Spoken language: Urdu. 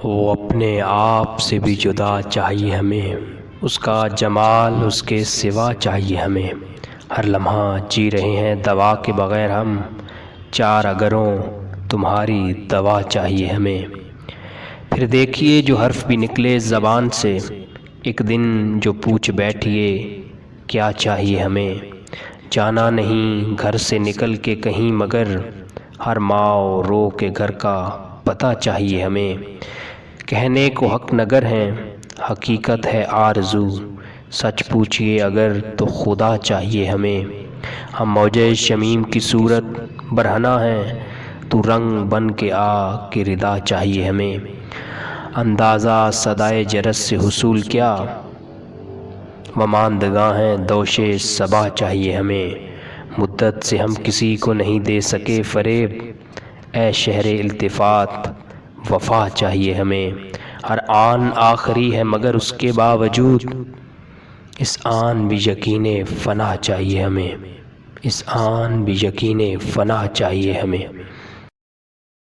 وہ اپنے آپ سے بھی جدا چاہیے ہمیں، اس کا جمال اس کے سوا چاہیے ہمیں۔ ہر لمحہ جی رہے ہیں دوا کے بغیر ہم، چار اگروں تمہاری دوا چاہیے ہمیں۔ پھر دیکھیے جو حرف بھی نکلے زبان سے، ایک دن جو پوچھ بیٹھیے کیا چاہیے ہمیں۔ جانا نہیں گھر سے نکل کے کہیں، مگر ہر ماں رو کے گھر کا پتہ چاہیے ہمیں۔ کہنے کو حق نگر ہیں، حقیقت ہے آرزو، سچ پوچھئے اگر تو خدا چاہیے ہمیں۔ ہم موج شمیم کی صورت برہنہ ہیں، تو رنگ بن کے آ کہ ردا چاہیے ہمیں۔ اندازہ صدائے جرس سے حصول کیا، مماندگاں ہیں دوش صبا چاہیے ہمیں۔ مدت سے ہم کسی کو نہیں دے سکے فریب، اے شہر التفات وفا چاہیے ہمیں۔ ہر آن آخری ہے مگر اس کے باوجود، اس آن بھی یقین فنا چاہیے ہمیں، اس آن بھی یقین فنا چاہیے ہمیں۔